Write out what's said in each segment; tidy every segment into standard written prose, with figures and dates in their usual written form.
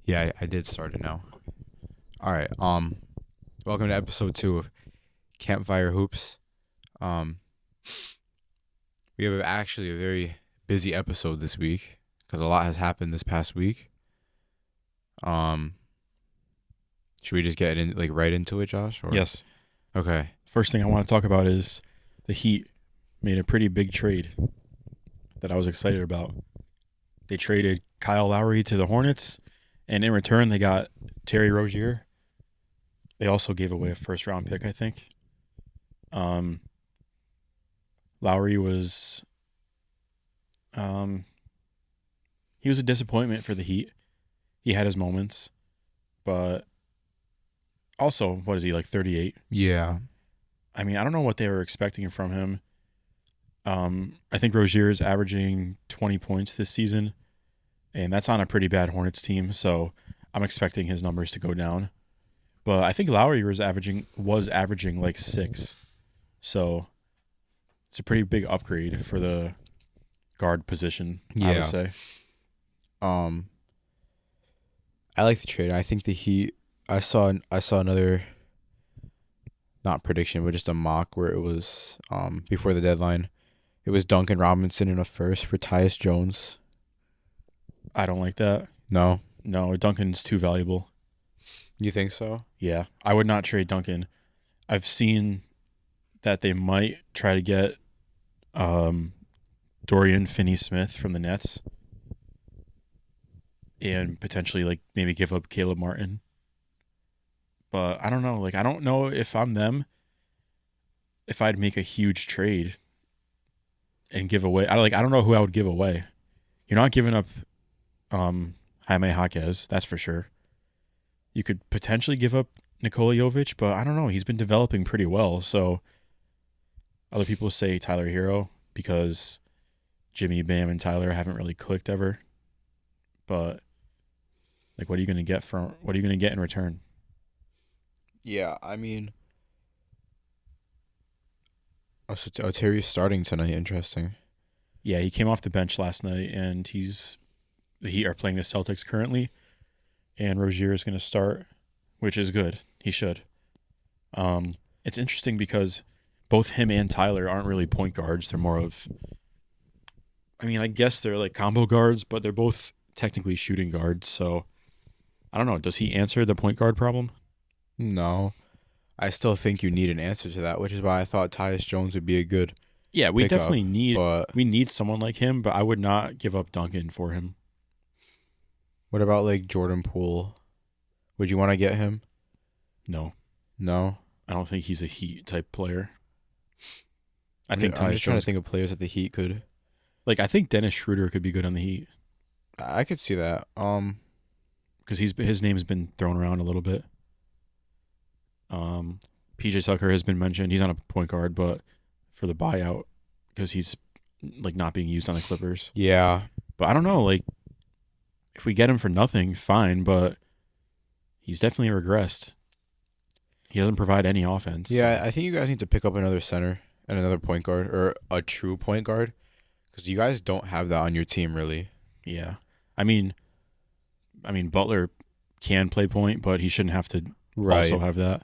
Yeah, I did start it now. All right. Welcome to episode 2 of Campfire Hoops. Um, we have actually a very busy episode this week because a lot has happened this past week. Um, should we just get right into it, Josh? Or Yes. okay. First thing I want to talk about is the Heat made a pretty big trade that I was excited about. They traded Kyle Lowry to the Hornets, and in return, they got Terry Rozier. They also gave away a first-round pick, I think. Lowry was, he was a disappointment for the Heat. He had his moments, but also, what is he, like 38? Yeah. I mean, I don't know what they were expecting from him. I think Rozier is averaging 20 points this season, and that's on a pretty bad Hornets team, so I'm expecting his numbers to go down. But I think Lowry was averaging like 6. So it's a pretty big upgrade for the guard position, I would Yeah. say. I like the trade. I think the Heat. I saw another, not prediction, but just a mock where it was before the deadline. It was Duncan Robinson in a first for Tyus Jones. I don't like that. No, No, Duncan's too valuable. you think so? Yeah, I would not trade Duncan. I've seen that they might try to get Dorian Finney-Smith from the Nets and potentially like maybe give up Caleb Martin. But I don't know. Like I don't know if I'm them, if I'd make a huge trade and give away. I don't know who I would give away. You're not giving up Jaime Jaquez, that's for sure. You could potentially give up Nikola Jovic, but I don't know. He's been developing pretty well. So other people say Tyler Hero because Jimmy, Bam, and Tyler haven't really clicked ever. But like, what are you going to get in return? Yeah, I mean, so Terry's starting tonight. Interesting. Yeah, he came off the bench last night, and the Heat are playing the Celtics currently, and Rozier is going to start, which is good. He should. It's interesting because both him and Tyler aren't really point guards. They're more of, I mean, I guess they're like combo guards, but they're both technically shooting guards. So I don't know. Does he answer the point guard problem? No, I still think you need an answer to that, which is why I thought Tyus Jones would be a good Yeah, we pickup. definitely need But we need someone like him, but I would not give up Duncan for him. what about like Jordan Poole? Would you want to get him? No, No. I don't think he's a Heat type player. I I'm think I'm Tyus just trying to Jones, think of players that the Heat could. like I think Dennis Schroeder could be good on the Heat I could see that. because his name's been thrown around a little bit. PJ Tucker has been mentioned. He's on a point guard, but for the buyout because he's like not being used on the Clippers. Yeah. But I don't know, like if we get him for nothing, fine. But he's definitely regressed. He doesn't provide any offense. Yeah, I think you guys need to pick up another center and another point guard or a true point guard because you guys don't have that on your team really. Yeah. I mean Butler can play point, but he shouldn't have to Right. also have that.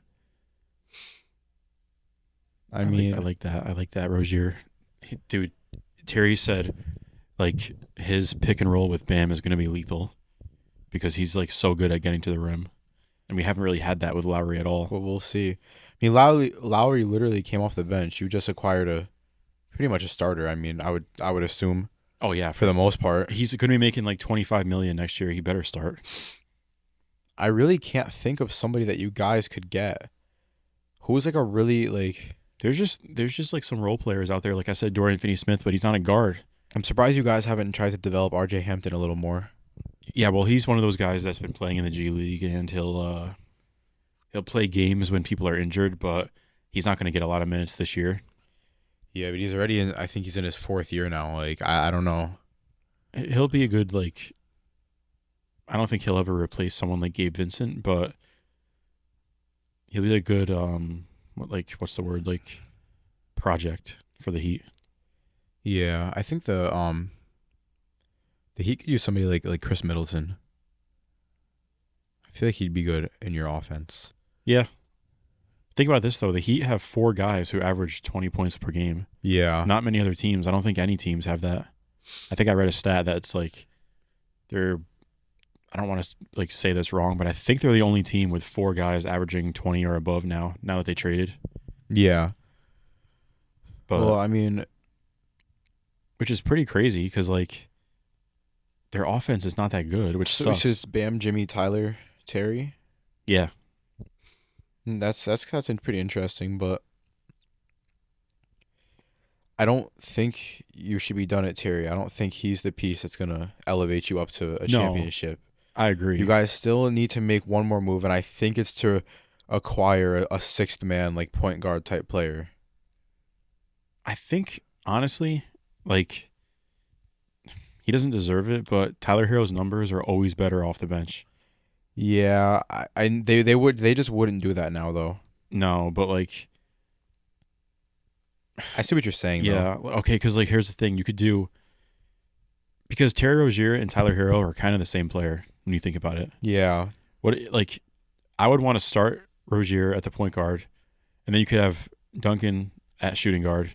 I mean, I like that. I like that Rozier. Dude, Terry said like his pick and roll with Bam is going to be lethal because he's like so good at getting to the rim. And we haven't really had that with Lowry at all. well, we'll see. I mean, Lowry literally came off the bench. You just acquired pretty much a starter. I mean, I would assume Oh yeah, for the most part. he's going to be making like 25 million next year. He better start. I really can't think of somebody that you guys could get. Who's like a really like. There's just like some role players out there. Like I said, Dorian Finney-Smith, but he's not a guard. I'm surprised you guys haven't tried to develop R.J. Hampton a little more. Yeah, well, he's one of those guys that's been playing in the G League, and he'll play games when people are injured, but he's not going to get a lot of minutes this year. Yeah, but he's already in. I think he's in his 4th year now. Like I don't know. He'll be a good like. I don't think he'll ever replace someone like Gabe Vincent, but he'll be a good what's the word, like project for the Heat. Yeah, I think the Heat could use somebody like Chris Middleton. I feel like he'd be good in your offense. Yeah. Think about this though. The Heat have 4 guys who average 20 points per game. Yeah. Not many other teams. I don't think any teams have that. I think I read a stat that's like they're. I don't want to like say this wrong, but I think they're the only team with 4 guys averaging 20 or above now. Now that they traded. Yeah. But Well, I mean, which is pretty crazy because like their offense is not that good, which sucks. which is Bam, Jimmy, Tyler, Terry. Yeah. That's pretty interesting, but I don't think you should be done at Terry. I don't think he's the piece that's gonna elevate you up to a No. championship. I agree. You guys still need to make one more move, and I think it's to acquire a sixth man, like point guard type player. I think honestly, like he doesn't deserve it, but Tyler Hero's numbers are always better off the bench. Yeah, they just wouldn't do that now though. No, but like I see what you're saying. yeah, Though. okay, because like here's the thing, you could do because Terry Rozier and Tyler Hero are kind of the same player when you think about it. Yeah. What like I would want to start Rozier at the point guard, and then you could have Duncan at shooting guard,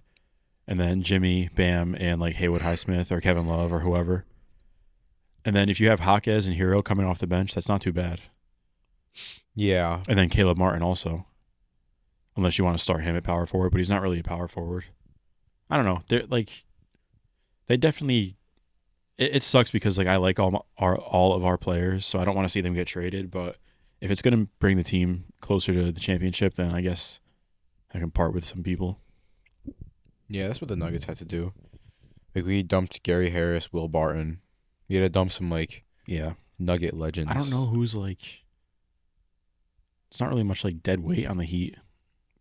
and then Jimmy, Bam, and like Haywood Highsmith or Kevin Love or whoever. And then if you have Jaquez and Hero coming off the bench, that's not too bad. Yeah. And then Caleb Martin also. Unless you want to start him at power forward, but he's not really a power forward. I don't know. They're like they definitely it sucks because like I like all of our players, so I don't want to see them get traded, but if it's going to bring the team closer to the championship, then I guess I can part with some people. Yeah, that's what the Nuggets had to do. Like we dumped Gary Harris, Will Barton. We had to dump some like Nugget legends. I don't know who's like. It's not really much like dead weight on the Heat,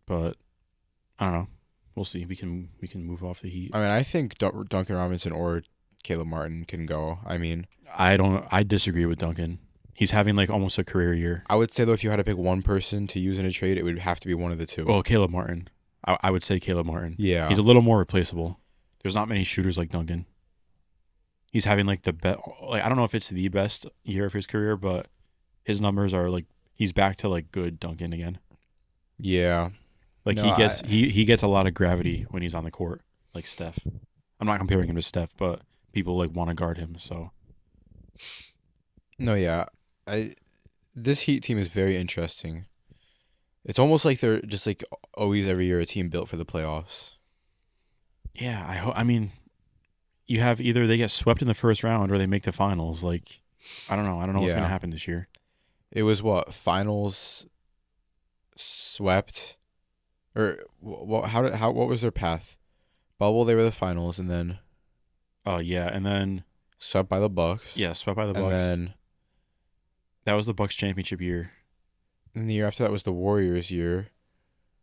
but I don't know. We'll see. We can move off the Heat. I mean, I think Duncan Robinson or Caleb Martin can go. I mean, I disagree with Duncan. He's having like almost a career year. I would say though, if you had to pick one person to use in a trade, it would have to be one of the two. Well, Caleb Martin. I would say Caleb Martin. Yeah, he's a little more replaceable. There's not many shooters like Duncan. He's having like the best. Like I don't know if it's the best year of his career, but his numbers are like he's back to like good Duncan again. Yeah, like no, he gets a lot of gravity when he's on the court, like Steph. I'm not comparing him to Steph, but people like want to guard him. So no, yeah, this Heat team is very interesting. It's almost like they're just like always every year a team built for the playoffs. Yeah, I mean, you have either they get swept in the first round or they make the finals. Like, I don't know what's gonna happen this year. It was what finals swept, or what? What was their path? Bubble, they were the finals, and then and then swept by the Bucks. Yeah, swept by the Bucks. And then that was the Bucks championship year. And the year after that was the Warriors year.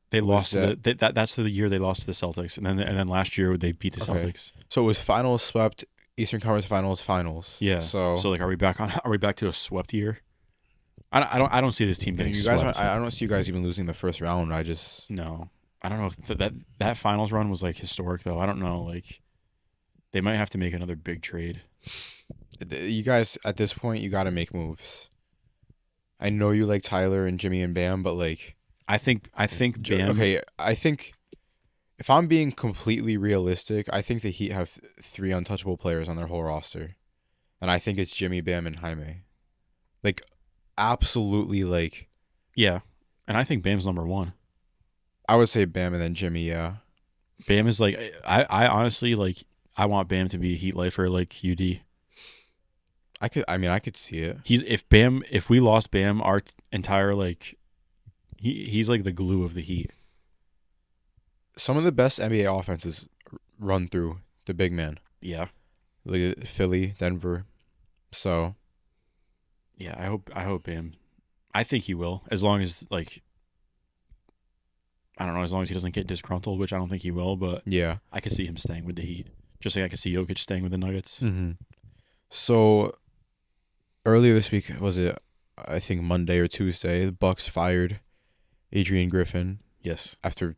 They lost that's the year they lost to the Celtics, and then last year they beat the Celtics. So it was finals swept, Eastern Conference Finals. Yeah. So like, are we back to a swept year? I don't see this team getting swept. I don't see you guys even losing the first round. I don't know if that finals run was like historic though. I don't know. Like they might have to make another big trade. You guys at this point you got to make moves. I know you like Tyler and Jimmy and Bam, but like I think Bam. Okay, I think if I'm being completely realistic, I think the Heat have 3 untouchable players on their whole roster, and I think it's Jimmy, Bam, and Jaime. Like, absolutely, like. Yeah, and I think Bam's number 1. I would say Bam and then Jimmy. Yeah. Bam is like I honestly like I want Bam to be a Heat lifer like UD. I could see it. If we lost Bam, our entire like he's like the glue of the Heat. Some of the best NBA offenses run through the big man. Yeah. Like Philly, Denver. So yeah, I hope Bam. I think he will, as long as like I don't know, as long as he doesn't get disgruntled, which I don't think he will, but yeah. I could see him staying with the Heat. Just like I could see Jokic staying with the Nuggets. Mm-hmm. So earlier this week, was it I think Monday or Tuesday, the Bucks fired Adrian Griffin. Yes. After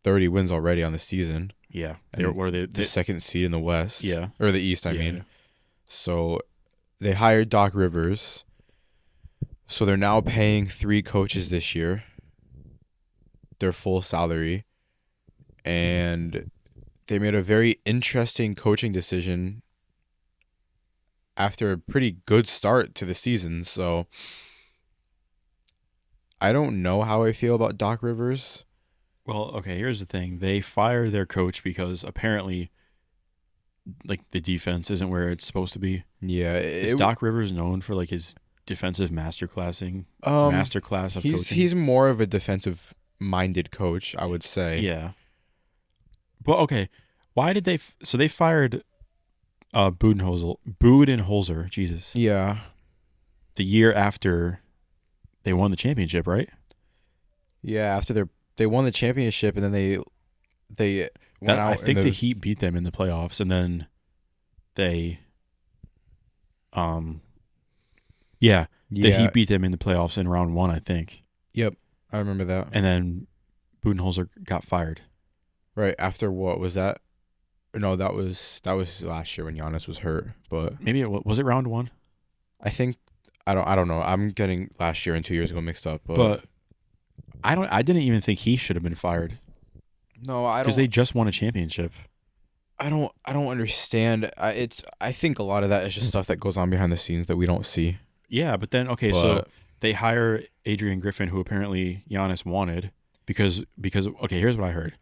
30 wins already on the season. Yeah. They're the second seed in the West. Yeah. Or the East, I mean. So they hired Doc Rivers. So they're now paying 3 coaches this year their full salary, and they made a very interesting coaching decision after a pretty good start to the season. So I don't know how I feel about Doc Rivers. Well, okay, here's the thing. They fired their coach because apparently like the defense isn't where it's supposed to be. Yeah, Is Doc Rivers known for like his defensive masterclass of coaching? he's more of a defensive minded coach, I would say. Yeah. But okay, why did so they fired Budenholzer, Jesus. Yeah. The year after they won the championship, right? Yeah, after they won the championship and then they went out I think in the Heat beat them in the playoffs, and then they the Heat beat them in the playoffs in round 1, I think. Yep. I remember that. And then Budenholzer got fired. Right after what was that? No, that was last year when Giannis was hurt. But Maybe was it round 1? I think I don't know. I'm getting last year and 2 years ago mixed up. But I didn't even think he should have been fired no, I don't. because they just won a championship. I don't understand. I think a lot of that is just stuff that goes on behind the scenes that we don't see. Yeah, but then so they hire Adrian Griffin, who apparently Giannis wanted because okay, here's what I heard.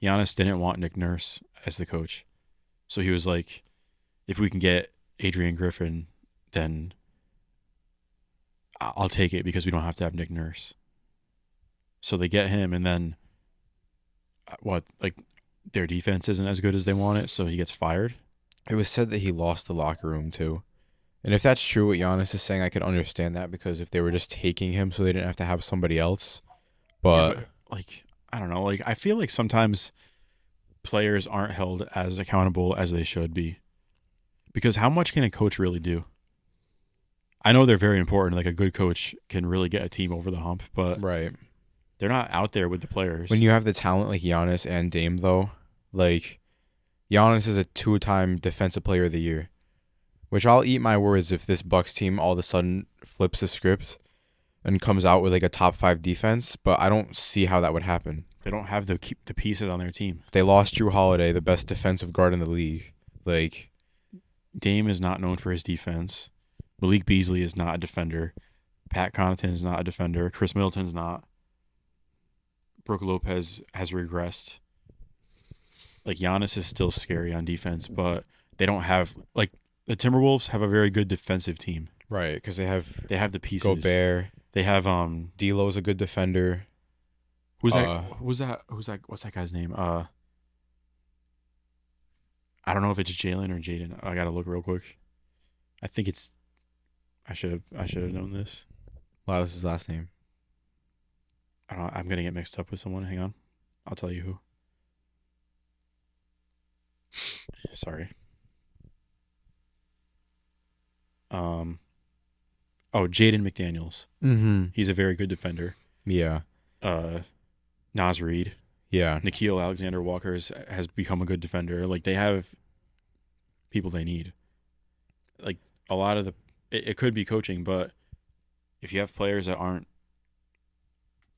Giannis didn't want Nick Nurse as the coach. So he was like, if we can get Adrian Griffin, then I'll take it because we don't have to have Nick Nurse. So they get him, and then their defense isn't as good as they want it, so he gets fired. It was said that he lost the locker room too. And if that's true what Giannis is saying, I could understand that because if they were just taking him so they didn't have to have somebody else. But I don't know. I feel like sometimes players aren't held as accountable as they should be. Because how much can a coach really do? I know they're very important. Like a good coach can really get a team over the hump, but right. They're not out there with the players. When you have the talent like Giannis and Dame, though, like Giannis is a 2-time Defensive Player of the Year, which I'll eat my words if this Bucks team all of a sudden flips the script and comes out with like a top 5 defense. But I don't see how that would happen. They don't have the pieces on their team. They lost Drew Holiday, the best defensive guard in the league. Like Dame is not known for his defense. Malik Beasley is not a defender. Pat Connaughton is not a defender. Chris Middleton's not. Brook Lopez has regressed. Like Giannis is still scary on defense, but they don't have the Timberwolves have a very good defensive team. Right, because they have the pieces. Gobert. They have D'Lo's a good defender. Who's that? What's that guy's name? I don't know if it's Jalen or Jaden. I gotta look real quick. I think it's. I should have known this. Wow, that's his last name. I'm gonna get mixed up with someone. Hang on, I'll tell you who. Sorry. Jaden McDaniels. Mm-hmm. He's a very good defender. Yeah. Naz Reid. Yeah. Nickeil Alexander-Walker has become a good defender. Like they have people they need. Like a lot of it could be coaching, but if you have players that aren't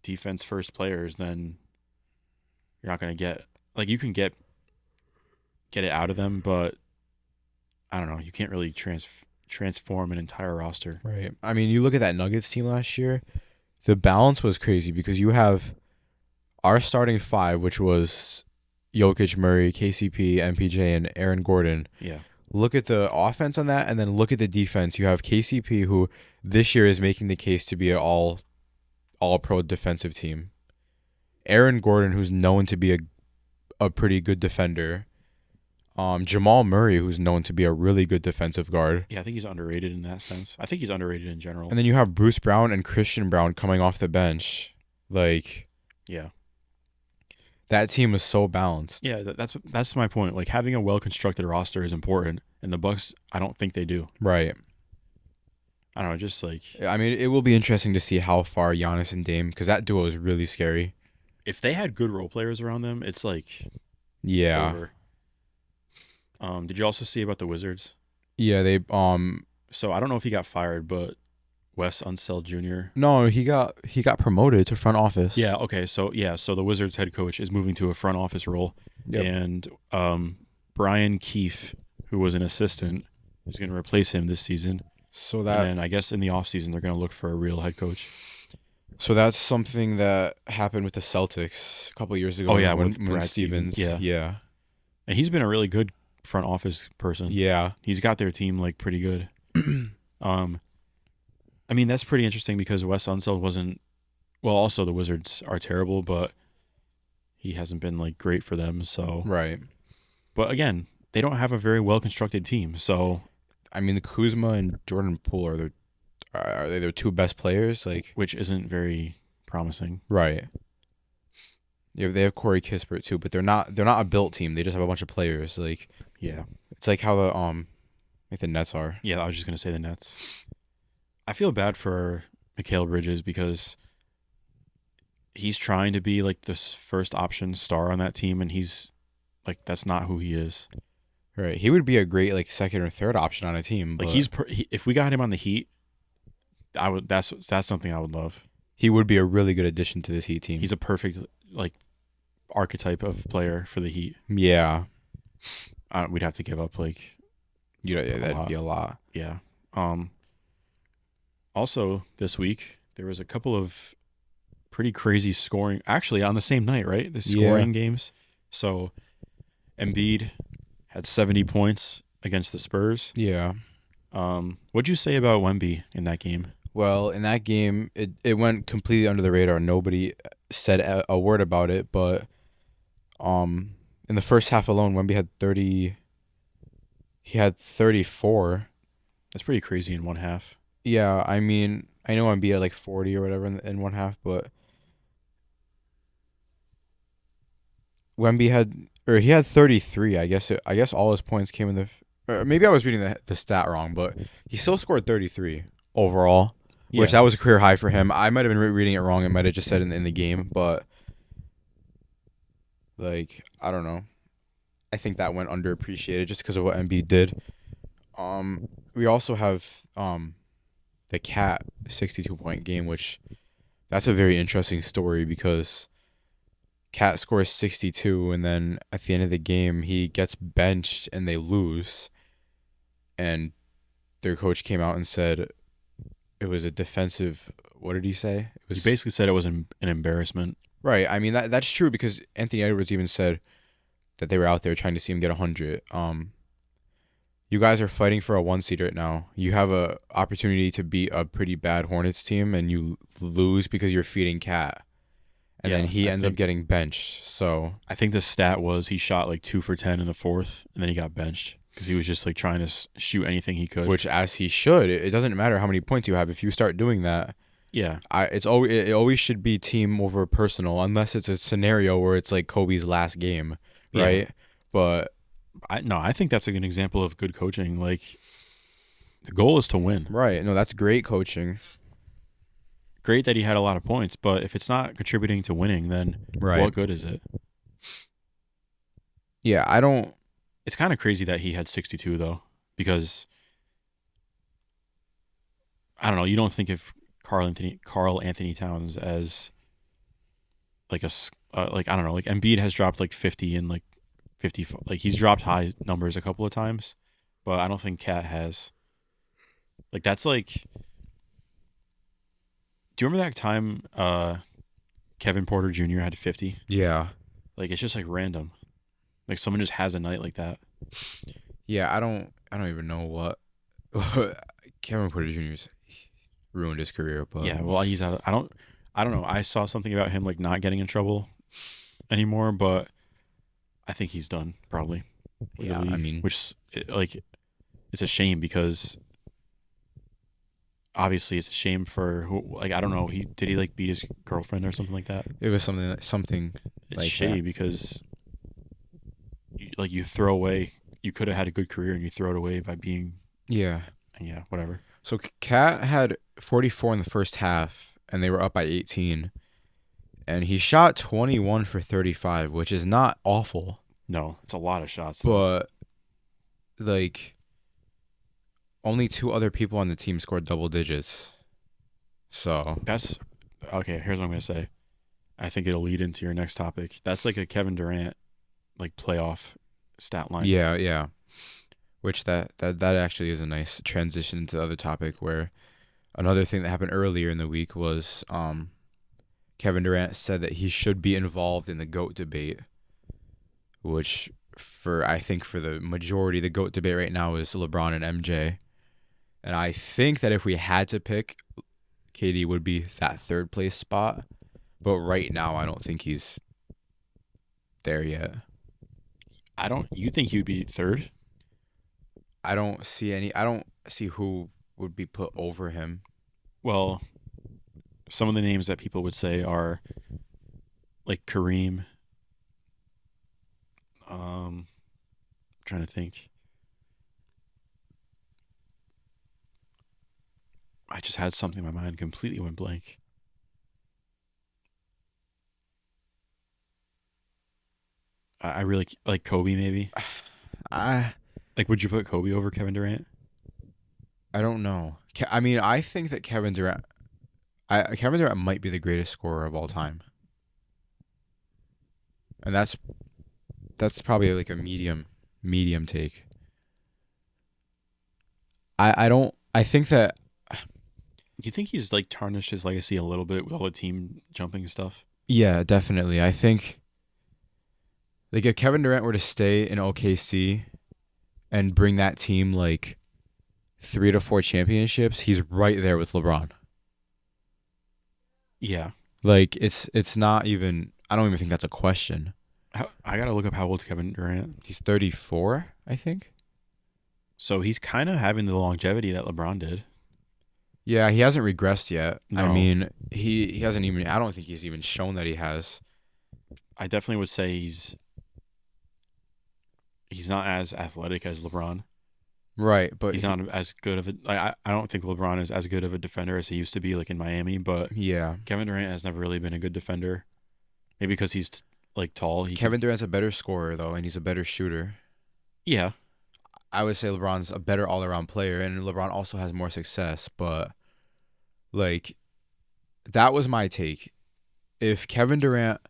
defense first players, then you're not going to get you can get it out of them, but I don't know, you can't really transform an entire roster. Right. I mean, you look at that Nuggets team last year, the balance was crazy because you have our starting 5, which was Jokic, Murray, KCP, MPJ, and Aaron Gordon. Yeah. Look at the offense on that, and then look at the defense. You have KCP, who this year is making the case to be an all-pro defensive team. Aaron Gordon, who's known to be a pretty good defender. Jamal Murray, who's known to be a really good defensive guard. Yeah, I think he's underrated in that sense. I think he's underrated in general. And then you have Bruce Brown and Christian Brown coming off the bench. Yeah. That team was so balanced. Yeah, that's my point. Like having a well-constructed roster is important, and the Bucks, I don't think they do. Right. I don't know, just I mean, it will be interesting to see how far Giannis and Dame, because that duo is really scary. If they had good role players around them, it's yeah. Over. Did you also see about the Wizards? Yeah, they So I don't know if he got fired, but Wes Unseld Jr. No, he got promoted to front office. Yeah. Okay. So so the Wizards head coach is moving to a front office role, Yep. and Brian Keefe, who was an assistant, is going to replace him this season. So And that then I guess in the offseason, they're going to look for a real head coach. so that's something that happened with the Celtics a couple years ago. Oh, yeah, when, with when Brad Stevens. Stevens. Yeah. And he's been a really good front office person. Yeah. He's got their team like pretty good. I mean, that's pretty interesting because Wes Unseld wasn't. Well, also the Wizards are terrible, but he hasn't been like great for them. So, Right. but again, they don't have a very well constructed team. So, I mean, the Kuzma and Jordan Poole are they their two best players? Like, which isn't very promising. right. Yeah, they have Corey Kispert too, but they're not a built team. They just have a bunch of players. Like, Yeah, it's like how the Nets are. yeah. I was just gonna say the Nets. I feel bad for Mikal Bridges because he's trying to be like this first option star on that team, and he's like that's not who he is. Right. He would be a great like second or third option on a team. Like But if we got him on the Heat, I would. That's something I would love. he would be a really good addition to this Heat team. He's a perfect like archetype of player for the Heat. Yeah. We'd have to give up like Yeah, that'd lot. be a lot. yeah. Also this week there was a couple of pretty crazy scoring. Actually, on the same night, right? The scoring games. So Embiid had 70 points against the Spurs. Yeah. What'd you say about Wemby in that game? Well, in that game, it went completely under the radar. Nobody said a word about it, but in the first half alone, Wemby had 30. He had 34. That's pretty crazy in one half. Yeah, I mean, I know Embiid had like 40 or whatever in one half, but he had 33. I guess all his points came in the. Or maybe I was reading the stat wrong, but he still scored 33 overall, which that was a career high for him. I might have been reading it wrong. It might have just said in the game, but like I don't know. I think that went underappreciated just because of what Embiid did. We also have the Cat 62-point game, which that's a very interesting story because Cat scores 62, and then at the end of the game he gets benched and they lose, and their coach came out and said it was a defensive. What did he say? He basically said it was an embarrassment. Right. I mean that's true because Anthony Edwards even said that they were out there trying to see him get 100. You guys are fighting for a 1 seed right now. You have a opportunity to beat a pretty bad Hornets team, and you lose because you're feeding Cat, and then he ends up getting benched. So I think the stat was he shot like 2 for 10 in the fourth, and then he got benched because he was just like trying to shoot anything he could. which, as he should, it doesn't matter how many points you have. If you start doing that, Yeah, it always should be team over personal, unless it's a scenario where it's like Kobe's last game, right? Yeah. But I think that's a good example of good coaching. Like the goal is to win. right, no, that's great coaching. Great that he had a lot of points, but if it's not contributing to winning, then Right. what good is it? Yeah, I don't. It's kind of crazy that he had 62 though, because I don't know. You don't think of Carl Anthony Towns as like like I don't know. Like Embiid has dropped like 50 and like 50. Like he's dropped high numbers a couple of times, but I don't think Cat has. Like that's like. Do you remember that time Kevin Porter Jr. had 50? Yeah. Like it's just like random. Like someone just has a night like that. Yeah, I don't even know what Kevin Porter Jr.'s ruined his career, but Yeah, well he's out. I don't know. I saw something about him like not getting in trouble anymore, but I think he's done probably. with the Yeah, I league, mean- which like it's a shame because obviously it's a shame for who, like I don't know, did he like beat his girlfriend or something like that? it was something It's like shitty that. because you throw away. You could have had a good career and you throw it away by being Yeah. whatever. So Cat had 44 in the first half, and they were up by 18, and he shot 21 for 35, which is not awful, No, it's a lot of shots. Though. but like only two other people on the team scored double digits. So That's okay. Here's what I'm gonna say. I think it'll lead into your next topic. That's like a Kevin Durant like playoff stat line. yeah, yeah. Which that actually is a nice transition to the other topic where another thing that happened earlier in the week was Kevin Durant said that he should be involved in the GOAT debate, which I think for the majority, the GOAT debate right now is LeBron and MJ. And I think that if we had to pick, KD would be that third place spot. But right now, I don't think he's there yet. I don't. You think he'd be third? I don't see who would be put over him. Well, some of the names that people would say are like Kareem. Trying to think. I just had something in my mind completely went blank. I really like Kobe maybe. I Like, would you put Kobe over Kevin Durant? I don't know. I mean, I think that Kevin Durant might be the greatest scorer of all time, and that's probably like a medium take. I don't. I think that Do you think he's like tarnished his legacy a little bit with all the team jumping and stuff? yeah, definitely. I think like if Kevin Durant were to stay in OKC and bring that team like 3 to 4 championships, he's right there with LeBron. Yeah. Like it's not even. I don't even think that's a question. I gotta look up how old's Kevin Durant. He's 34, I think. So he's kind of having the longevity that LeBron did. Yeah, he hasn't regressed yet. I No, mean, he hasn't even. I don't think he's even shown that he has. I definitely would say he's not as athletic as LeBron. Right, but He's not as good of a. I don't think LeBron is as good of a defender as he used to be, like in Miami. But yeah, Kevin Durant has never really been a good defender. Maybe because he's like tall. He can. Kevin Durant's a better scorer though, and he's a better shooter. Yeah, I would say LeBron's a better all-around player, and LeBron also has more success. But like, that was my take. If Kevin Durant,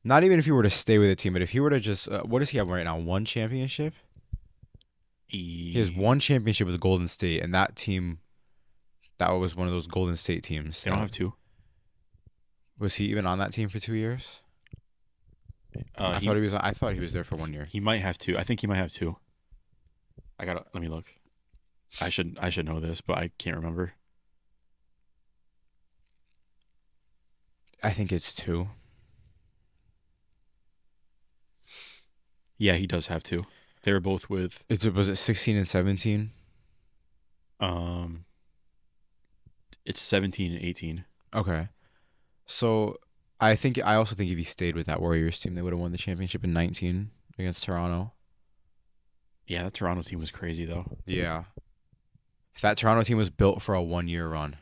not even if he were to stay with the team, but if he were to just, what does he have right now? One championship. He has he. one championship with Golden State, and that team, that was one of those Golden State teams. They don't have two. Was he even on that team for 2 years? Uh, I he thought he was. I thought he was there for 1 year. he might have two. I think he might have two. I gotta let me look. I should know this, but I can't remember. I think it's two. Yeah, he does have two. They were both with Was it 16 and 17? um. It's 17 and 18. Okay. So I also think if he stayed with that Warriors team, they would have won the championship in 19 against Toronto. Yeah, that Toronto team was crazy though. Yeah. If that Toronto team was built for a 1 year run.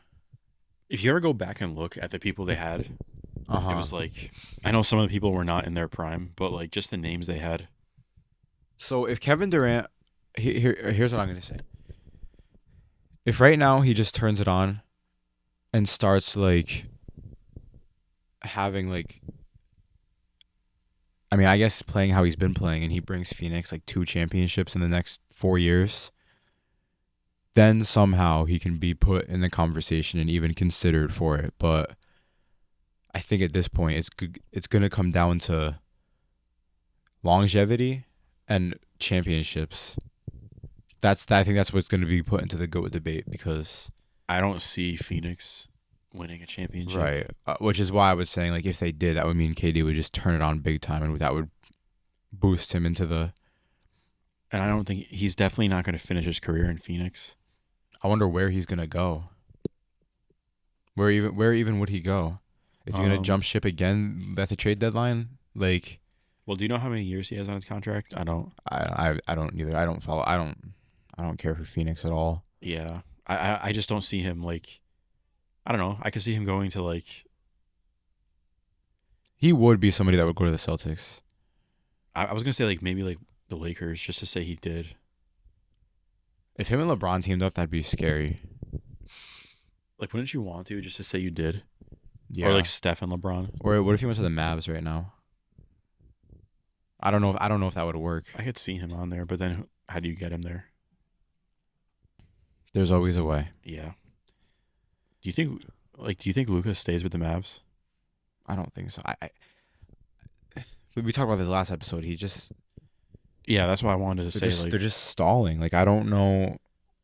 If you ever go back and look at the people they had, it Uh-huh. was like I know some of the people were not in their prime, but like just the names they had. So if Kevin Durant here's what I'm going to say. If right now he just turns it on and starts like having like I mean, I guess playing how he's been playing and he brings Phoenix like 2 championships in the next 4 years, then somehow he can be put in the conversation and even considered for it. But I think at this point it's going to come down to longevity and championships. I think that's what's going to be put into the GOAT debate because I don't see Phoenix winning a championship. right, which is why I was saying like if they did, that would mean KD would just turn it on big time, and that would boost him into the. And I don't think he's definitely not going to finish his career in Phoenix. I wonder where he's gonna go. Where even would he go? Is he gonna Um, jump ship again at the trade deadline? Like Well, do you know how many years he has on his contract? I don't. I don't either. I don't follow. I don't care for Phoenix at all. Yeah, I just don't see him like. I don't know. I could see him going to like. He would be somebody that would go to the Celtics. I was gonna say like maybe like the Lakers just to say he did. If him and LeBron teamed up, that'd be scary. Like, wouldn't you want to just to say you did? Or Yeah. like Steph and LeBron? Or what if he went to the Mavs right now? I don't know. I don't know if that would work. I could see him on there, but then how do you get him there? There's always a way. Yeah. Do you think Lucas stays with the Mavs? I don't think so. We talked about this last episode. He just Yeah, that's why I wanted to say like they're just stalling. Like I don't know.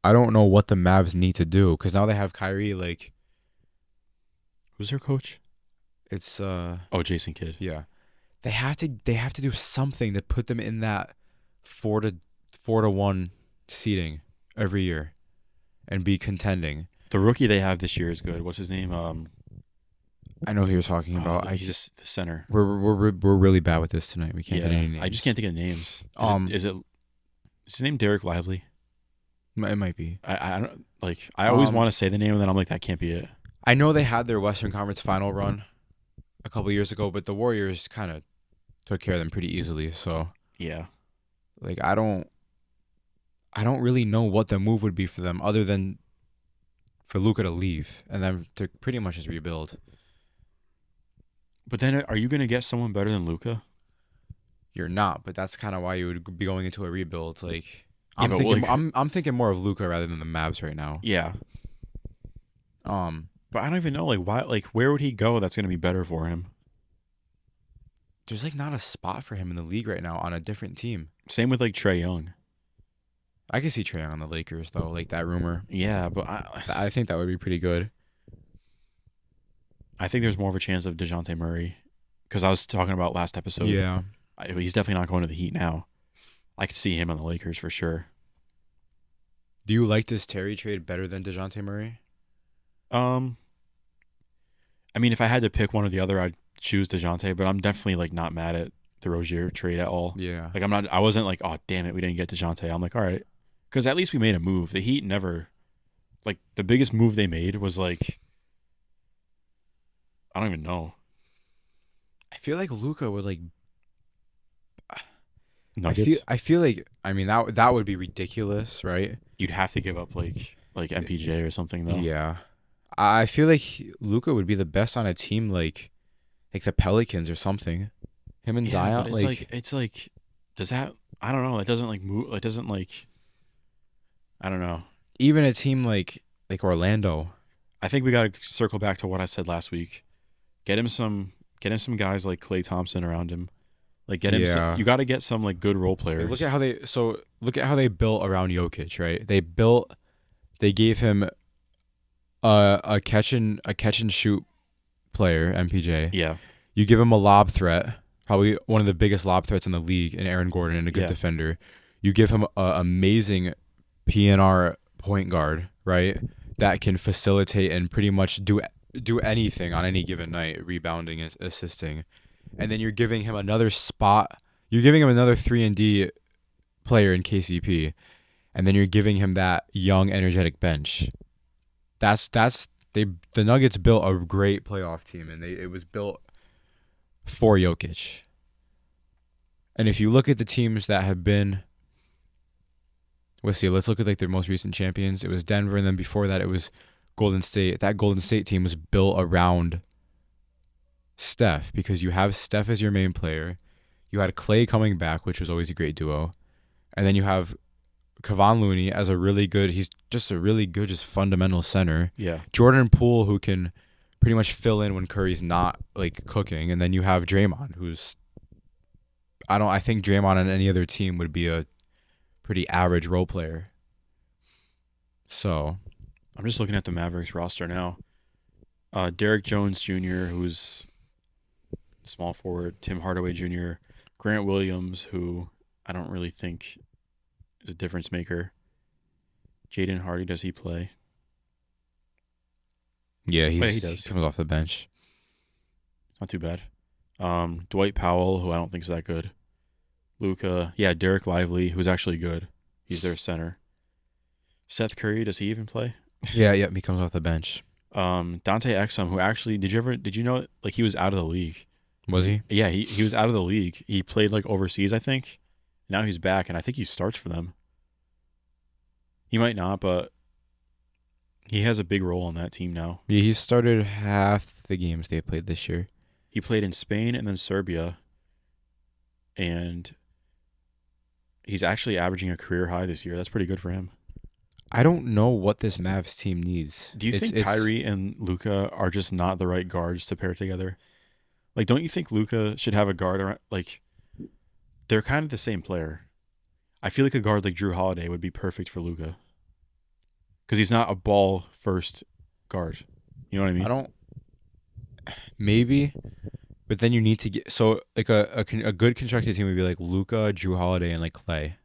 I don't know what the Mavs need to do because now they have Kyrie. Like who's their coach? it's Oh, Jason Kidd. yeah. They have to do something to put them in that 4-1 seating every year and be contending. The rookie they have this year is good. What's his name? I know who you're talking about. He's just the center. We're really bad with this tonight. We can't get any names. I just can't think of names. Is his name Derek Lively? It might be. I don't like. I always want to say the name, and then I'm like, that can't be it. I know they had their Western Conference final run a couple years ago, but the Warriors kind of took care of them pretty easily. So Yeah. like I don't really know what the move would be for them other than for Luka to leave and then to pretty much just rebuild. But then, are you gonna get someone better than Luka? You're not, but that's kind of why you would be going into a rebuild. Like Yeah, I'm but, thinking, like- I'm thinking more of Luka rather than the Mavs right now. Yeah. Um, But I don't even know, like, why, like, where would he go that's gonna be better for him? there's like not a spot for him in the league right now on a different team. Same with like Trae Young. I could see Trae Young on the Lakers though, like that rumor. Yeah, but I think that would be pretty good. I think there's more of a chance of DeJounte Murray because I was talking about last episode. Yeah. He's definitely not going to the Heat now. I could see him on the Lakers for sure. Do you like this Terry trade better than DeJounte Murray? I mean, if I had to pick one or the other, I'd choose DeJounte, but I'm definitely like not mad at the Rozier trade at all. Yeah. Like I wasn't like, oh damn it, we didn't get DeJounte. I'm like, all right, because at least we made a move. The Heat never, like the biggest move they made was like, I don't even know. I feel like Luka would like. Nuggets. I feel like that would be ridiculous, right? You'd have to give up like MPJ or something though. Yeah. I feel like Luka would be the best on a team like the Pelicans or something. Him and Zion, but it's like, does that? I don't know. It doesn't like move. It doesn't like. I don't know. even a team like Orlando. I think we got to circle back to what I said last week. Get him some guys like Klay Thompson around him. Like get him. Yeah. You got to get some like good role players. Look at how they built around Jokic, right? They gave him a catch and shoot player, MPJ. Yeah. You give him a lob threat, probably one of the biggest lob threats in the league, in Aaron Gordon, and a good Yeah. defender. You give him an amazing PNR point guard, right? That can facilitate and pretty much do anything on any given night, rebounding, assisting. And then you're giving him another spot. You're giving him another 3-and-D player in KCP. And then you're giving him that young, energetic bench. The Nuggets built a great playoff team, and it was built for Jokic. And if you look at the teams that have been, let's look at like their most recent champions. It was Denver, and then before that it was Golden State. That Golden State team was built around Steph because you have Steph as your main player. You had Klay coming back, which was always a great duo. And then you have Kevon Looney as he's just a really good, just fundamental center. Yeah. Jordan Poole, who can pretty much fill in when Curry's not like cooking. And then you have Draymond, I think Draymond on any other team would be a pretty average role player. So I'm just looking at the Mavericks roster now. Derek Jones Jr., who's small forward, Tim Hardaway Jr., Grant Williams, who I don't really think is a difference maker. Jaden Hardy, does he play? yeah, he does. He comes off the bench. Not too bad. Dwight Powell, who I don't think is that good. Luka, yeah, Derek Lively, who's actually good. He's their center. Seth Curry, does he even play? Yeah, he comes off the bench. Dante Exum, who actually, did you know, like he was out of the league? Was he? Yeah, he was out of the league. He played like overseas, I think. Now he's back, and I think he starts for them. He might not, but He has a big role on that team now. Yeah, he started half the games they played this year. He played in Spain and then Serbia, and he's actually averaging a career high this year. That's pretty good for him. I don't know what this Mavs team needs. Do you think Kyrie and Luka are just not the right guards to pair together? Like, don't you think Luka should have a guard around? Like, they're kind of the same player. I feel like a guard like Drew Holiday would be perfect for Luka because he's not a ball first guard. You know what I mean? I don't. Maybe, but then you need to get so like a good constructed team would be like Luca, Drew Holiday, and like Clay.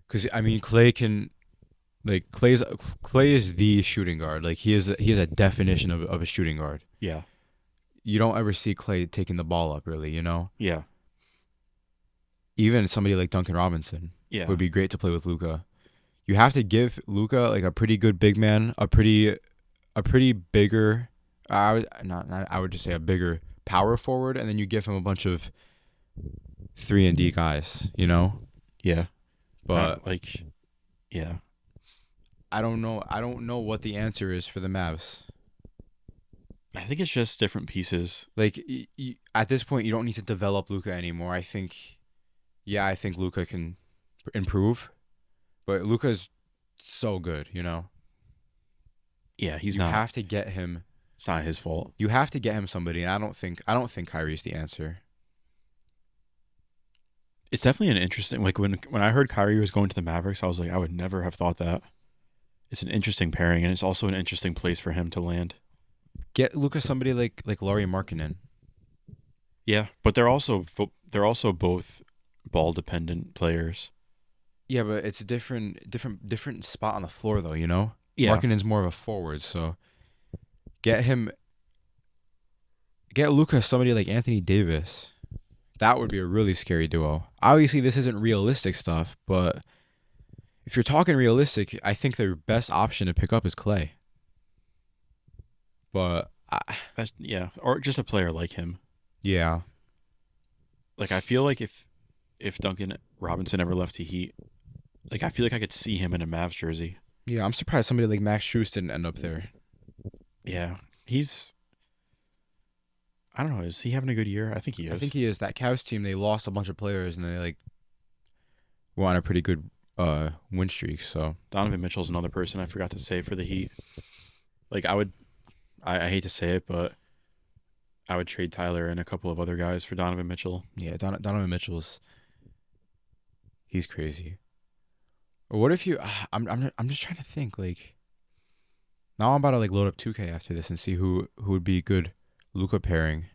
Because I mean, Clay can like Clay is the shooting guard. Like he is a definition of a shooting guard. Yeah. You don't ever see Clay taking the ball up really. Yeah. Even somebody like Duncan Robinson Yeah. would be great to play with Luca. You have to give Luca like a pretty good big man, a pretty bigger. I would just say a bigger power forward, and then you give him a bunch of 3-and-D guys. Yeah. But like, yeah. I don't know. I don't know what the answer is for the Mavs. I think it's just different pieces. Like at this point, you don't need to develop Luca anymore. I think Luca can improve, but Luca's so good. Yeah, he's You not. have to get him. It's not his fault. You have to get him somebody. And I don't think Kyrie's the answer. It's definitely an interesting. Like when I heard Kyrie was going to the Mavericks, I was like, I would never have thought that. It's an interesting pairing, and it's also an interesting place for him to land. Get Luca somebody like Lauri Markkanen. Yeah, but they're also both ball dependent players. Yeah, but it's a different spot on the floor though. Yeah, Markkanen's more of a forward, so get Luca somebody like Anthony Davis. That would be a really scary duo. Obviously, this isn't realistic stuff, but if you're talking realistic, I think the best option to pick up is Clay. But or just a player like him. Yeah, Like I feel like if Duncan Robinson ever left the Heat, like I feel like I could see him in a Mavs jersey. I'm surprised somebody like Max Strus didn't end up there. Yeah, I don't know. Is he having a good year? I think he is. I think he is. That Cavs team, they lost a bunch of players and they like were on a pretty good win streak. So Donovan Mitchell's another person I forgot to say for the Heat. Like I hate to say it, but I would trade Tyler and a couple of other guys for Donovan Mitchell. yeah, Donovan he's crazy. Or what if you? I'm just trying to think. Like now I'm about to like load up 2K after this and see who would be good Luka pairing.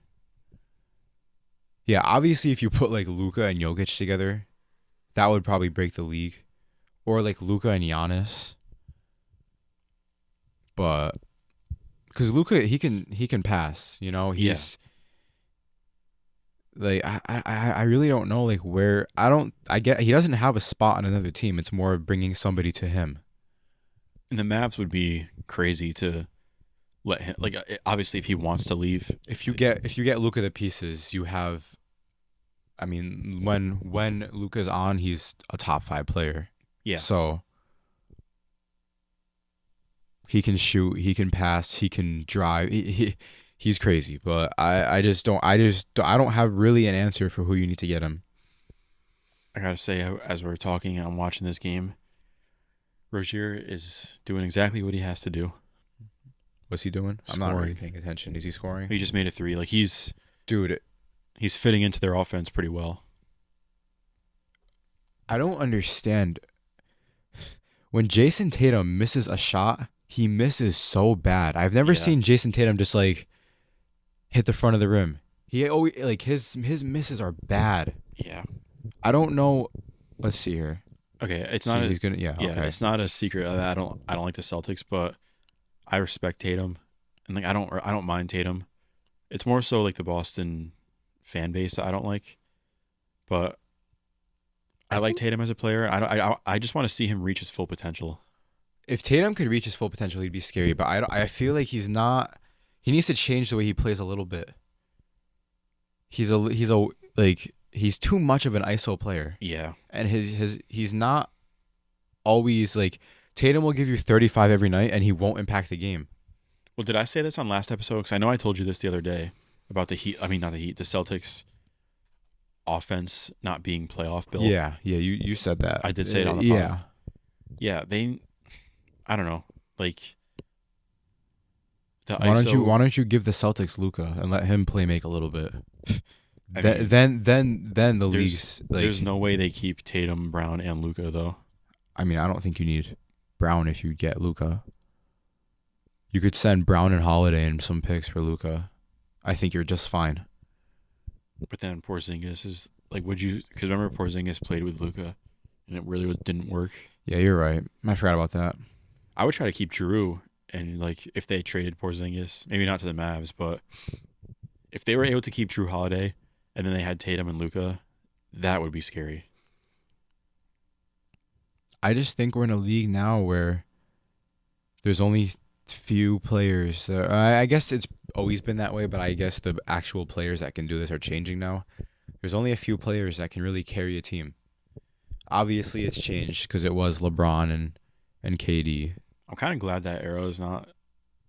Yeah, obviously if you put like Luka and Jokic together, that would probably break the league. Or like Luka and Giannis. But because Luka he can pass, he's like I really don't know like where I get he doesn't have a spot on another team. It's more of bringing somebody to him. And the Mavs would be crazy to let him. Like obviously, if he wants to leave, If you get Luka the pieces, you have. I mean, when Luka's on, he's a top 5 player. Yeah. So he can shoot, he can pass, he can drive. He's crazy, but I don't have really an answer for who you need to get him. I gotta say, as we're talking and I'm watching this game, Rozier is doing exactly what he has to do. What's he doing? I'm not really paying attention. Is he scoring? He just made a 3. Like he's fitting into their offense pretty well. I don't understand. When Jason Tatum misses a shot, he misses so bad. I've never seen Jason Tatum just like hit the front of the rim. He always like his misses are bad. Yeah. I don't know. Let's see here. Okay, it's not. He's gonna. Yeah. Okay. It's not a secret. I don't like the Celtics, but I respect Tatum, and like I don't mind Tatum. It's more so like the Boston fan base that I don't like, but I like Tatum as a player. I just want to see him reach his full potential. If Tatum could reach his full potential, he'd be scary. But I feel like he's not. He needs to change the way he plays a little bit. He's too much of an ISO player. Yeah. And he's not always like Tatum will give you 35 every night, and he won't impact the game. Well, did I say this on last episode? Because I know I told you this the other day about the Heat. I mean, not the Heat. The Celtics offense not being playoff built. Yeah, you said that. I did say it on the pod. Yeah. Yeah, I don't know. Like the Why don't you give the Celtics Luka and let him play make a little bit? Then the league's like. There's no way they keep Tatum, Brown, and Luka though. I mean, I don't think you need Brown if you get Luka. You could send Brown and Holiday and some picks for Luka. I think you're just fine. But then Porzingis is like, would you? Because remember Porzingis played with Luka, and it really didn't work. Yeah, you're right. I forgot about that. I would try to keep Drew, and like if they traded Porzingis, maybe not to the Mavs, but if they were able to keep Drew Holiday, and then they had Tatum and Luka, that would be scary. I just think we're in a league now where there's only few players. I guess it's always been that way, but I guess the actual players that can do this are changing now. There's only a few players that can really carry a team. Obviously, it's changed because it was LeBron and KD. I'm kind of glad that era is not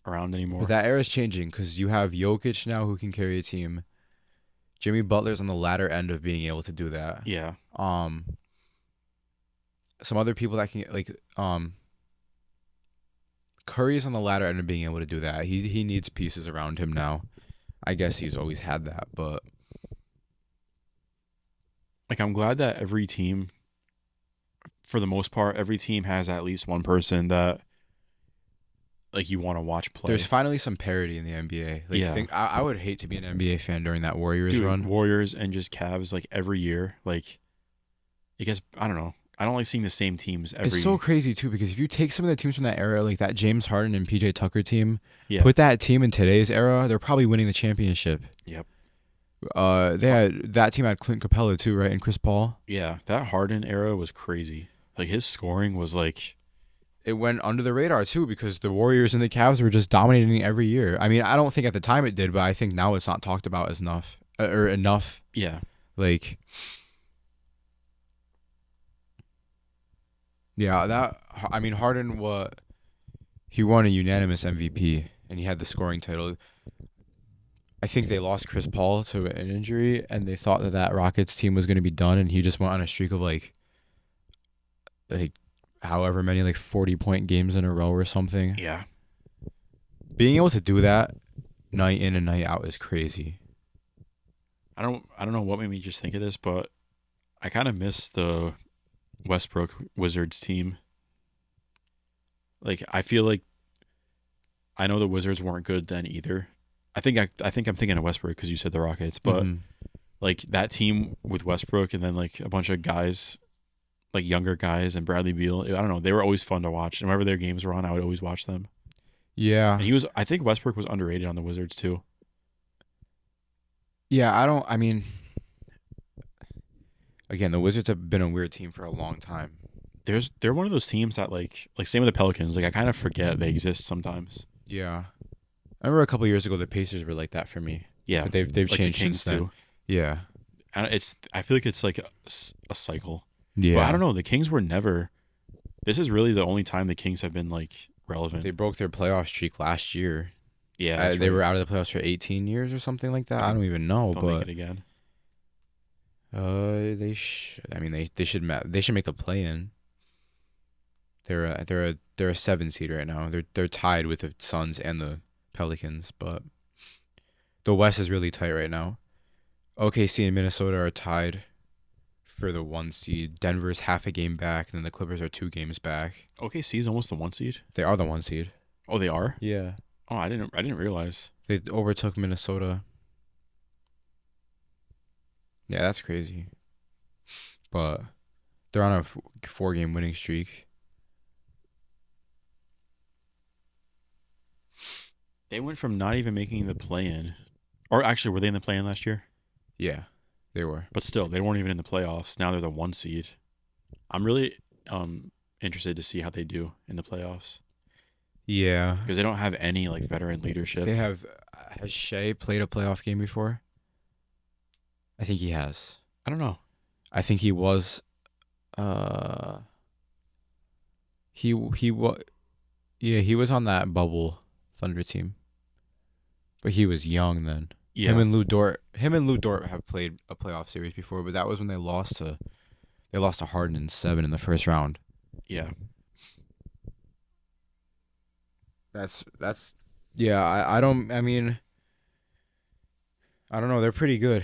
around anymore. But that era is changing because you have Jokic now who can carry a team. Jimmy Butler's on the latter end of being able to do that. Yeah. Some other people that can Curry's on the latter end of being able to do that. He needs pieces around him now. I guess he's always had that, but like I'm glad that every team, for the most part, every team has at least one person that like you want to watch play. There's finally some parity in the NBA. Like, yeah. I would hate to be an NBA fan during that Warriors run. Warriors and just Cavs like every year. Like, I guess I don't know. I don't like seeing the same teams every. It's so crazy too because if you take some of the teams from that era, like that James Harden and PJ Tucker team, yeah. put that team in today's era, they're probably winning the championship. Yep. That team had Clint Capella too, right, and Chris Paul. Yeah, that Harden era was crazy. Like his scoring was like. It went under the radar too because the Warriors and the Cavs were just dominating every year. I mean, I don't think at the time it did, but I think now it's not talked about as enough or enough. Yeah. Like. Yeah, Harden he won a unanimous MVP and he had the scoring title. I think they lost Chris Paul to an injury and they thought that Rockets team was going to be done and he just went on a streak of like however many 40-point games in a row or something. Yeah. Being able to do that night in and night out is crazy. I don't know what made me just think of this, but I kind of miss the Westbrook Wizards team. Like I feel like I know the Wizards weren't good then either. I think I'm thinking of Westbrook because you said the Rockets, but like that team with Westbrook and then like a bunch of guys, like younger guys and Bradley Beal. I don't know. They were always fun to watch. And whenever their games were on, I would always watch them. Yeah. And I think Westbrook was underrated on the Wizards too. Yeah, again, the Wizards have been a weird team for a long time. They're one of those teams that like same with the Pelicans. Like I kind of forget they exist sometimes. Yeah, I remember a couple years ago the Pacers were like that for me. Yeah, but they've like changed the Kings since then. too. Yeah, and I feel like it's like a cycle. Yeah, but I don't know. The Kings were never. This is really the only time the Kings have been like relevant. They broke their playoff streak last year. Yeah, they were out of the playoffs for 18 years or something like that. I don't even know. Don't make it again. They should make the play-in. They're a 7 seed right now. They're tied with the Suns and the Pelicans, but the West is really tight right now. OKC and Minnesota are tied for the 1 seed. Denver's half a game back, and then the Clippers are 2 games back. OKC is almost the 1 seed. They are the 1 seed. Oh, they are? Yeah. Oh, I didn't realize. They overtook Minnesota. Yeah, that's crazy. But they're on a 4-game winning streak. They went from not even making the play-in, or actually, were they in the play-in last year? Yeah, they were. But still, they weren't even in the playoffs. Now they're the 1 seed. I'm really interested to see how they do in the playoffs. Yeah, because they don't have any like veteran leadership. They have. Has Shea played a playoff game before? I think he has. I don't know. I think he was. I he was yeah, he was on that bubble Thunder team, but he was young then. Yeah, Him and Lou Dort have played a playoff series before, but that was when they lost to Harden in 7 in the first round. yeah. That's yeah, I don't I mean, I don't know, they're pretty good.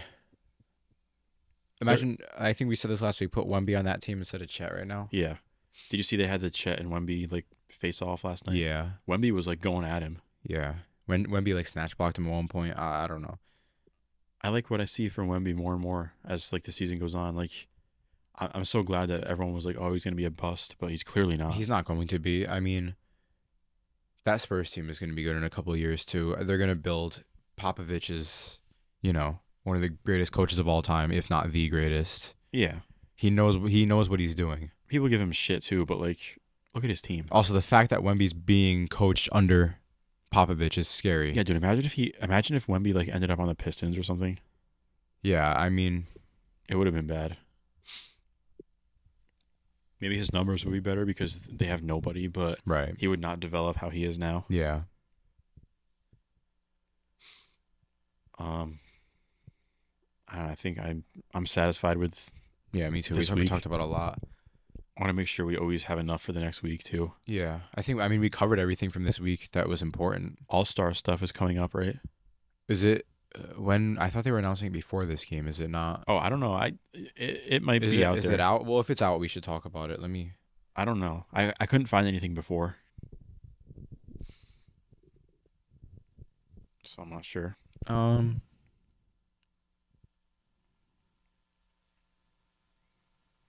They're, Imagine, I think we said this last week, put Wemby on that team instead of Chet right now. yeah. Did you see they had the Chet and Wemby like face off last night? Yeah. Wemby was like going at him. Yeah. When Wemby like snatch blocked him at one point, I don't know. I like what I see from Wemby more and more as like the season goes on. Like I'm so glad that everyone was like, oh, he's gonna be a bust, but he's clearly not. He's not going to be. I mean, that Spurs team is going to be good in a couple of years too. They're going to build. Popovich is, one of the greatest coaches of all time, if not the greatest. Yeah, He knows what he's doing. people give him shit too, but like, look at his team. Also, the fact that Wemby's being coached under Popovich is scary. Yeah, dude. Imagine if Wemby like ended up on the Pistons or something. Yeah, I mean, It would have been bad. Maybe his numbers would be better because they have nobody, but right. he would not develop how he is now. Yeah. Um, I don't know, I think I'm satisfied with. Yeah, me too. This We week. talked about a lot. I want to make sure we always have enough for the next week too. Yeah, I mean, we covered everything from this week that was important. All-Star stuff is coming up, right? Is it when I thought they were announcing it before this game? Is it not? Oh, I don't know. It might Is be it out is there. it out? Well, if it's out, we should talk about it. Let me. I don't know. I couldn't find anything before, so I'm not sure. Um.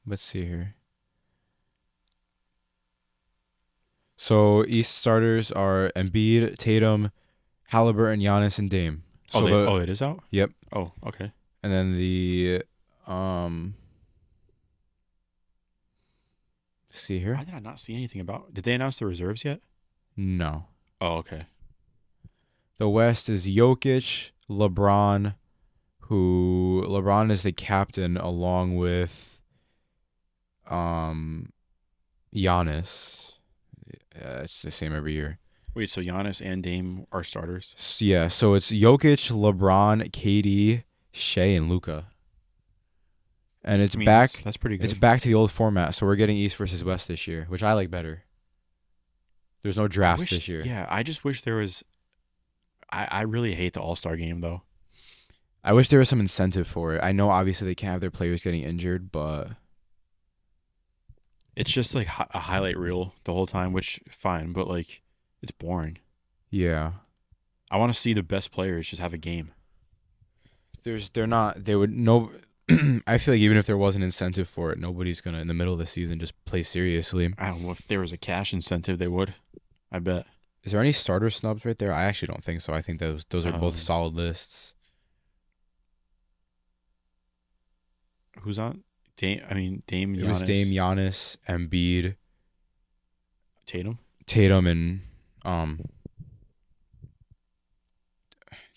Let's see here. So East starters are Embiid, Tatum, Halliburton, Giannis, and Dame. So It is out. yep, Oh, okay. and then the um. See Why here? did I not see anything about? Did they announce the reserves yet? No. Oh, okay. The West is Jokic, LeBron, who LeBron is the captain along with Giannis. It's the same every year. Wait, so Giannis and Dame are starters? Yeah, so it's Jokic, LeBron, KD, Shea, and Luca. And it's I mean, back. That's pretty good. It's back to the old format. So we're getting East versus West this year, which I like better. There's no draft this year. Yeah, I just wish there was. I really hate the All-Star game though. I wish there was some incentive for it. I know obviously they can't have their players getting injured, but It's just like a highlight reel the whole time, which fine, but like it's boring. yeah. I want to see the best players just have a game. They're not they would no I feel like even if there was an incentive for it, nobody's gonna in the middle of the season just play seriously. I don't know if there was a cash incentive, they would. I bet. Is there any starter snubs right there? I actually don't think so. I think those are both Um, solid lists. Who's on? Dame. It was Giannis, Dame, Giannis, Embiid, Tatum. Tatum, and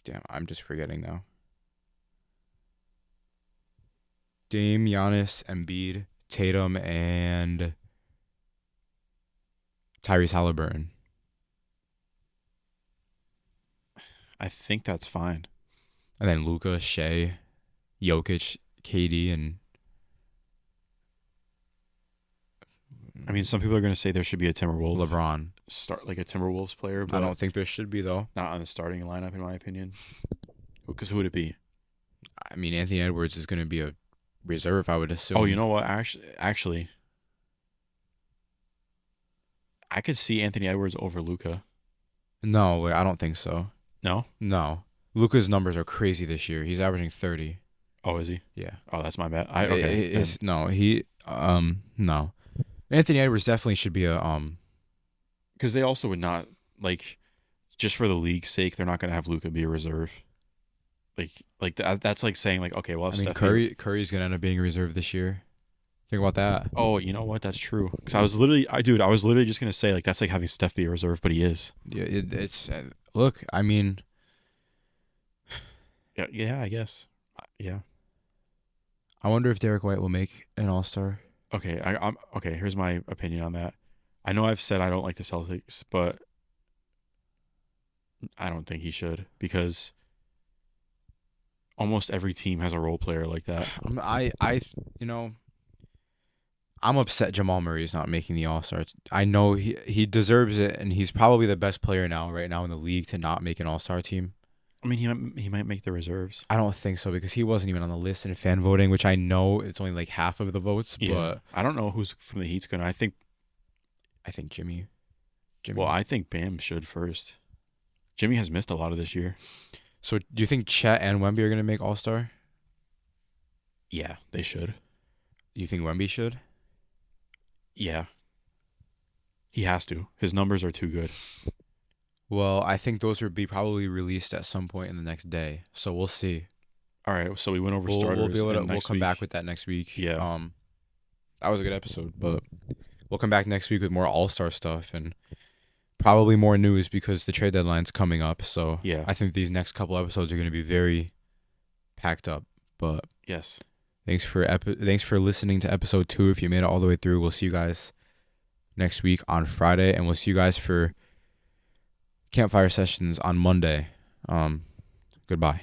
damn, I'm just forgetting now. Dame, Giannis, Embiid, Tatum, and Tyrese Halliburton. I think that's fine. And then Luka, Shea, Jokic, KD, and I mean, some people are going to say there should be a Timberwolves LeBron. start, like a Timberwolves player, but I don't think there should be though. not on the starting lineup, in my opinion. Because who would it be? I mean, Anthony Edwards is going to be a reserve, I would assume. Oh, you know what? Actually, I could see Anthony Edwards over Luca. No, wait, I don't think so. No? No. Luka's numbers are crazy this year. He's averaging 30. Oh, is he? Yeah. Oh, that's my bad. Okay. It's no. No. Anthony Edwards definitely should be a Because they also would not like, just for the league's sake, they're not going to have Luca be a reserve. That's like saying like, okay, well, I mean, Curry's going to end up being a reserve this year. Think about that. Oh, you know what? That's true. Because I was literally just gonna say like that's like having Steph be a reserve, but he is. Yeah, it's look, I mean, Yeah, I guess. Yeah. I wonder if Derek White will make an All-Star. Okay, I'm okay. Here's my opinion on that. I know I've said I don't like the Celtics, but I don't think he should because almost every team has a role player like that. You know, I'm upset Jamal Murray is not making the All Stars. I know he deserves it, and he's probably the best player right now in the league to not make an All Star team. I mean, he might make the reserves. I don't think so because he wasn't even on the list in fan voting, which I know it's only like half of the votes, Yeah, but I don't know who's from the Heat's gonna. I think Jimmy. Well, I think Bam should first. Jimmy has missed a lot of this year. So do you think Chet and Wemby are gonna make All Star? Yeah, they should. You think Wemby should? Yeah, he has to. His numbers are too good. Well, I think those would be probably released at some point in the next day, so we'll see. All right, so we went over We'll starters. be able to and we'll next come week, back with that next week. Yeah. That was a good episode, but we'll come back next week with more All Star stuff and probably more news because the trade deadline's coming up. So Yeah. I think these next couple episodes are going to be very packed up. But Yes. thanks for listening to episode 2. If you made it all the way through, we'll see you guys next week on Friday, and we'll see you guys for Campfire sessions on Monday. Goodbye.